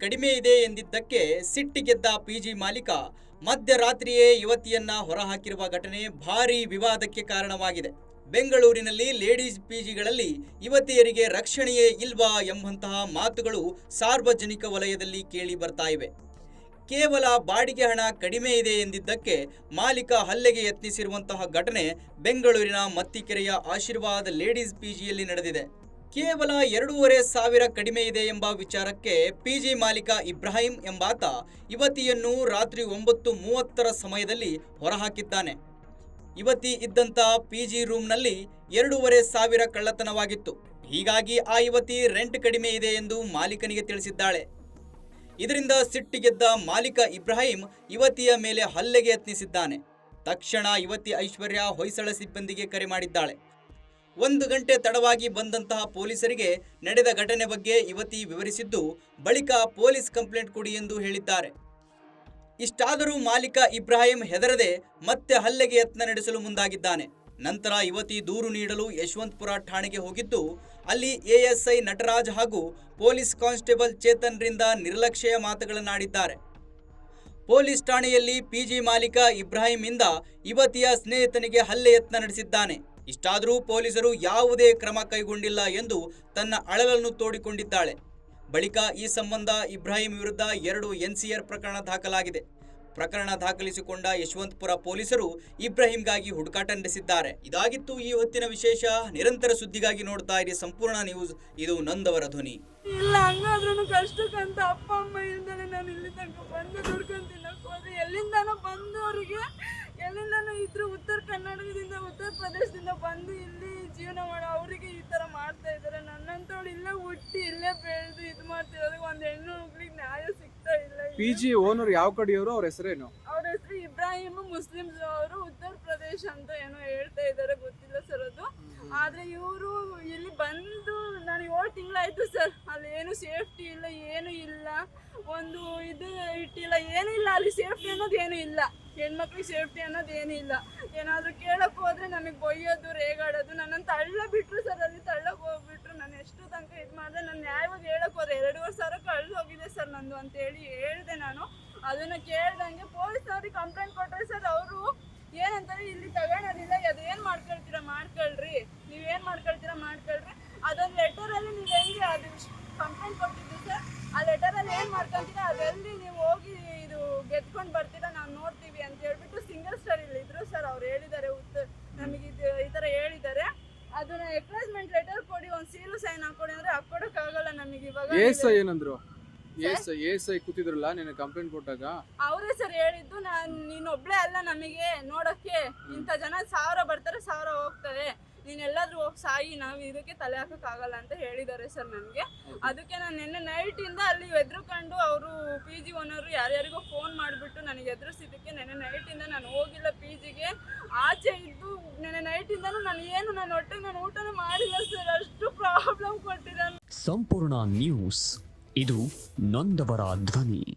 ಕಡಿಮೆ ಇದೆ ಎಂದಿದ್ದಕ್ಕೆ ಸಿಟ್ಟಿಗೆದ್ದ ಪಿಜಿ ಮಾಲೀಕ ಮಧ್ಯರಾತ್ರಿಯೇ ಯುವತಿಯನ್ನ ಹೊರಹಾಕಿರುವ ಘಟನೆ ಭಾರೀ ವಿವಾದಕ್ಕೆ ಕಾರಣವಾಗಿದೆ. ಬೆಂಗಳೂರಿನಲ್ಲಿ ಲೇಡೀಸ್ ಪಿಜಿಗಳಲ್ಲಿ ಯುವತಿಯರಿಗೆ ರಕ್ಷಣೆಯೇ ಇಲ್ವಾ ಎಂಬಂತಹ ಮಾತುಗಳು ಸಾರ್ವಜನಿಕ ವಲಯದಲ್ಲಿ ಕೇಳಿ ಬರ್ತಾ ಇವೆ. ಕೇವಲ ಬಾಡಿಗೆ ಹಣ ಕಡಿಮೆ ಇದೆ ಎಂದಿದ್ದಕ್ಕೆ ಮಾಲೀಕ ಹಲ್ಲೆಗೆ ಯತ್ನಿಸಿರುವಂತಹ ಘಟನೆ ಬೆಂಗಳೂರಿನ ಮತ್ತಿಕೆರೆಯ ಆಶೀರ್ವಾದ್ ಲೇಡೀಸ್ ಪಿಜಿಯಲ್ಲಿ ನಡೆದಿದೆ. ಕೇವಲ 2,500 ಕಡಿಮೆ ಇದೆ ಎಂಬ ವಿಚಾರಕ್ಕೆ ಪಿಜಿ ಮಾಲೀಕ ಇಬ್ರಾಹಿಂ ಎಂಬಾತ ಯುವತಿಯನ್ನು ರಾತ್ರಿ 9:30 ಸಮಯದಲ್ಲಿ ಹೊರಹಾಕಿದ್ದಾನೆ. ಯುವತಿ ಇದ್ದಂತ ಪಿಜಿ ರೂಮ್ನಲ್ಲಿ 2,500 ಕಳ್ಳತನವಾಗಿತ್ತು. ಹೀಗಾಗಿ ಆ ಯುವತಿ ರೆಂಟ್ ಕಡಿಮೆ ಇದೆ ಎಂದು ಮಾಲೀಕನಿಗೆ ತಿಳಿಸಿದ್ದಾಳೆ. ಇದರಿಂದ ಸಿಟ್ಟಿಗೆದ್ದ ಮಾಲೀಕ ಇಬ್ರಾಹಿಂ ಯುವತಿಯ ಮೇಲೆ ಹಲ್ಲೆಗೆ ಯತ್ನಿಸಿದ್ದಾನೆ. ತಕ್ಷಣ ಯುವತಿ ಐಶ್ವರ್ಯ ಹೊಯ್ಸಳ ಸಿಬ್ಬಂದಿಗೆ ಕರೆ ಮಾಡಿದ್ದಾಳೆ. 1 ಗಂಟೆ ತಡವಾಗಿ ಬಂದಂತಹ ಪೊಲೀಸರಿಗೆ ನಡೆದ ಘಟನೆ ಬಗ್ಗೆ ಯುವತಿ ವಿವರಿಸಿದ್ದು, ಬಳಿಕ ಪೊಲೀಸ್ ಕಂಪ್ಲೇಂಟ್ ಕೊಡಿ ಎಂದು ಹೇಳಿದ್ದಾರೆ. ಇಷ್ಟಾದರೂ ಮಾಲೀಕ ಇಬ್ರಾಹಿಂ ಹೆದರದೆ ಮತ್ತೆ ಹಲ್ಲೆಗೆ ಯತ್ನ ನಡೆಸಲು ಮುಂದಾಗಿದ್ದಾನೆ. ನಂತರ ಯುವತಿ ದೂರು ನೀಡಲು ಯಶವಂತಪುರ ಠಾಣೆಗೆ ಹೋಗಿದ್ದು, ಅಲ್ಲಿ ಎಎಸ್ಐ ನಟರಾಜ್ ಹಾಗೂ ಪೊಲೀಸ್ ಕಾನ್ಸ್ಟೇಬಲ್ ಚೇತನ್ರಿಂದ ನಿರ್ಲಕ್ಷ್ಯ ಮಾತುಗಳನ್ನಾಡಿದ್ದಾರೆ. ಪೊಲೀಸ್ ಠಾಣೆಯಲ್ಲಿ ಪಿಜಿ ಮಾಲೀಕ ಇಬ್ರಾಹಿಂನಿಂದ ಯುವತಿಯ ಸ್ನೇಹಿತನಿಗೆ ಹಲ್ಲೆ ಯತ್ನ ನಡೆಸಿದ್ದಾನೆ. ಇಷ್ಟಾದರೂ ಪೊಲೀಸರು ಯಾವುದೇ ಕ್ರಮ ಕೈಗೊಂಡಿಲ್ಲ ಎಂದು ತನ್ನ ಅಳಲನ್ನು ತೋಡಿಕೊಂಡಿದ್ದಾಳೆ. ಬಳಿಕ ಈ ಸಂಬಂಧ ಇಬ್ರಾಹಿಂ ವಿರುದ್ಧ 2 NCR ಪ್ರಕರಣ ದಾಖಲಾಗಿದೆ. ಪ್ರಕರಣ ದಾಖಲಿಸಿಕೊಂಡ ಯಶವಂತಪುರ ಪೊಲೀಸರು ಇಬ್ರಾಹಿಂಗಾಗಿ ಹುಡುಕಾಟ ನಡೆಸಿದ್ದಾರೆ. ಇದಾಗಿತ್ತು ಈ ಹೊತ್ತಿನ ವಿಶೇಷ. ನಿರಂತರ ಸುದ್ದಿಗಾಗಿ ನೋಡ್ತಾ ಇರಿ ಸಂಪೂರ್ಣ ನ್ಯೂಸ್. ಇದು ನೊಂದವರ ಧ್ವನಿ. ಇಲ್ಲ ಹಂಗಾದ್ರೂ ಕಷ್ಟಕ್ಕಂತ ಅಪ್ಪ ಅಮ್ಮ ಇಲ್ದಾನೆ ನಾನು ಇಲ್ಲಿ ತನಕ ಬಂದು ದುಡ್ಕೊಂಡು ತಿನ್ನಕ್ ಹೋದ್ರೆ ಎಲ್ಲಿಂದಾನೋ ಬಂದವರಿಗೆ ಎಲ್ಲಿಂದಾನೋ ಇದ್ರು ಉತ್ತರ ಕರ್ನಾಟಕದಿಂದ ಉತ್ತರ ಪ್ರದೇಶದಿಂದ ಬಂದು ಇಲ್ಲಿ ಜೀವನ ಮಾಡೋ ಅವರಿಗೆ ಈ ತರ ಮಾಡ್ತಾ ಇದ್ದಾರೆ. ನನ್ನಂತವಳು ಇಲ್ಲೇ ಹುಟ್ಟಿ ಇಲ್ಲೇ ಬೆಳೆದು ಇದು ಮಾಡ್ತಿರೋದು ಒಂದು ಹೆಣ್ಣು ಹುಡುಗ್ಲಿಗೆ ನ್ಯಾಯ ಸಿಗ್ತಾ ಇಲ್ಲ. ಪಿಜಿ ಓನರ್ ಯಾವ ಕಡೆಯವರು, ಅವ್ರ ಹೆಸರೇನು? ಅವ್ರ ಹೆಸರು ಇಬ್ರಾಹಿಂ, ಮುಸ್ಲಿಮ್ಸ್ ಅವರು, ಉತ್ತರ ಪ್ರದೇಶ ಅಂತ ಏನೋ ಹೇಳ್ತಾ ಇದ್ದಾರೆ, ಗೊತ್ತಿಲ್ಲ ಸರ್ ಅದು. ಆದ್ರೆ ಇವರು ಇಲ್ಲಿ ಬಂದು ನಾನು 7 ತಿಂಗಳಾಯ್ತು ಸರ್. ಅಲ್ಲಿ ಏನು ಸೇಫ್ಟಿ ಇಲ್ಲ, ಏನು ಇಲ್ಲ, ಒಂದು ಇದು ಇಟ್ಟಿಲ್ಲ, ಏನು ಇಲ್ಲ. ಅಲ್ಲಿ ಸೇಫ್ಟಿ ಅನ್ನೋದು ಏನು ಇಲ್ಲ, ಹೆಣ್ಮಕ್ಳಿಗೆ ಸೇಫ್ಟಿ ಅನ್ನೋದು ಏನು ಇಲ್ಲ. ಏನಾದರೂ ಕೇಳಕ್ ಹೋದ್ರೆ ನನಗೆ ಬೈಯೋದು, ರೇಗಾಡೋದು. ನನ್ನನ್ನು ತಳ್ಳ ಬಿಟ್ರು ಸರ್, ಅಲ್ಲಿ ತಳ್ಳಕ್ಕೆ ಹೋಗ್ಬಿಟ್ರು. ನಾನು ಎಷ್ಟು ತನಕ ಇದು ಮಾಡಿದೆ, ನಾನು ನ್ಯಾಯವಾಗಿ ಹೇಳಕ್ ಹೋದೆ. 2,500 ಕಳೆದು ಹೋಗಿದೆ ಸರ್ ನಂದು ಅಂತೇಳಿ ಹೇಳಿದೆ ನಾನು. ಅದನ್ನ ಕೇಳ್ದಂಗೆ ಪೊಲೀಸ್ನವ್ರಿಗೆ ಕಂಪ್ಲೇಂಟ್ ಕೊಟ್ಟರೆ ಸರ್ ಅವರು ಏನಂತಾರೆ, ಇಲ್ಲಿ ತಗೊಳೋದಿಲ್ಲ, ಅದೇನು ಮಾಡ್ಕೊಳ್ತೀರಾ ಮಾಡ್ಕೊಳ್ರಿ, ನೀವೇನು ಮಾಡ್ಕೊಳ್ತೀರಾ ಮಾಡ್ಕೊಳ್ರಿ. ಅದೊಂದು ಲೆಟರಲ್ಲಿ ನೀವು ಹೆಂಗೆ ಅದು ಕಂಪ್ಲೇಂಟ್ ಕೊಟ್ಟಿದ್ದು ಸರ್, ಆ ಲೆಟರಲ್ಲಿ ಏನು ಮಾಡ್ಕೊತೀರಾ ಅದರಲ್ಲಿ ನೀವು ಹೋಗಿ ಇದು ಗೆದ್ಕೊಂಡು ಬರ್ತೀರಾ, ನಾವು ನೋಡ್ತೀವಿ ಅಂತ ಹೇಳ್ಬಿಟ್ಟು ಸಿಂಗಲ್ ಸ್ಟಾರ್ ಇಲ್ಲಿ ಇದ್ರು ಸರ್. ಅವ್ರು ಹೇಳಿದ್ದಾರೆ, ನಮಗೆ ಇದು ಈ ಥರ ಹೇಳಿದ್ದಾರೆ. ಅದನ್ನ ಎಕ್ಲಾಸ್ಮೆಂಟ್ ಲೆಟರ್ ಕೊಡಿ, ಒಂದು ಸೀಲು ಸೈನ್ ಹಾಕೊಡಿ ಅಂದರೆ ಹಾಕೊಡೋಕ್ಕಾಗಲ್ಲ ನಮಗೆ ಇವಾಗ. ಏನಂದ್ರು? ಎಸ್ಐ ಕೂತಿದ್ರಲ್ಲ ನೀನು ಕಂಪ್ಲೇಂಟ್ ಕೊಟ್ಟಾಗ ಅವರೇ ಸರ್ ಹೇಳಿದ್ದು, ನೀನೊಬ್ಳೆ ಅಲ್ಲ ನಮಗೆ ನೋಡೋಕ್ಕೆ, ಇಂಥ ಜನ 1000 ಬರ್ತಾರೆ 1000 ಹೋಗ್ತಾರೆ, ನೀನೆಲ್ಲಾದ್ರೂ ಹೋಗಿ ಸಾಯಿ, ನಾವು ಇದಕ್ಕೆ ತಲೆ ಹಾಕೋಕ್ಕಾಗಲ್ಲ ಅಂತ ಹೇಳಿದ್ದಾರೆ ಸರ್ ನನಗೆ. ಅದಕ್ಕೆ ನಾನು ನಿನ್ನೆ ನೈಟಿಂದ ಅಲ್ಲಿ ಎದುರುಕೊಂಡು ಅವರು PG ಓನರು ಯಾರ್ಯಾರಿಗೋ ಫೋನ್ ಮಾಡಿಬಿಟ್ಟು ನನಗೆ ಎದುರಿಸಿದ್ದಕ್ಕೆ ನಿನ್ನೆ ನೈಟಿಂದ ನಾನು ಹೋಗಿಲ್ಲ PGಗೆ. ಆಚೆ ಇದ್ದು ನಿನ್ನೆ ನೈಟಿಂದನೂ ನಾನು ಹೊಟ್ಟೆಗೆ ನಾನು ಊಟನೇ ಮಾಡಿಲ್ಲ ಸರ್, ಅಷ್ಟು ಪ್ರಾಬ್ಲಮ್ ಕೊಟ್ಟಿದ್ದಾನೆ. ಸಂಪೂರ್ಣ ನ್ಯೂಸ್, ಇದು ನೊಂದವರ ಧ್ವನಿ.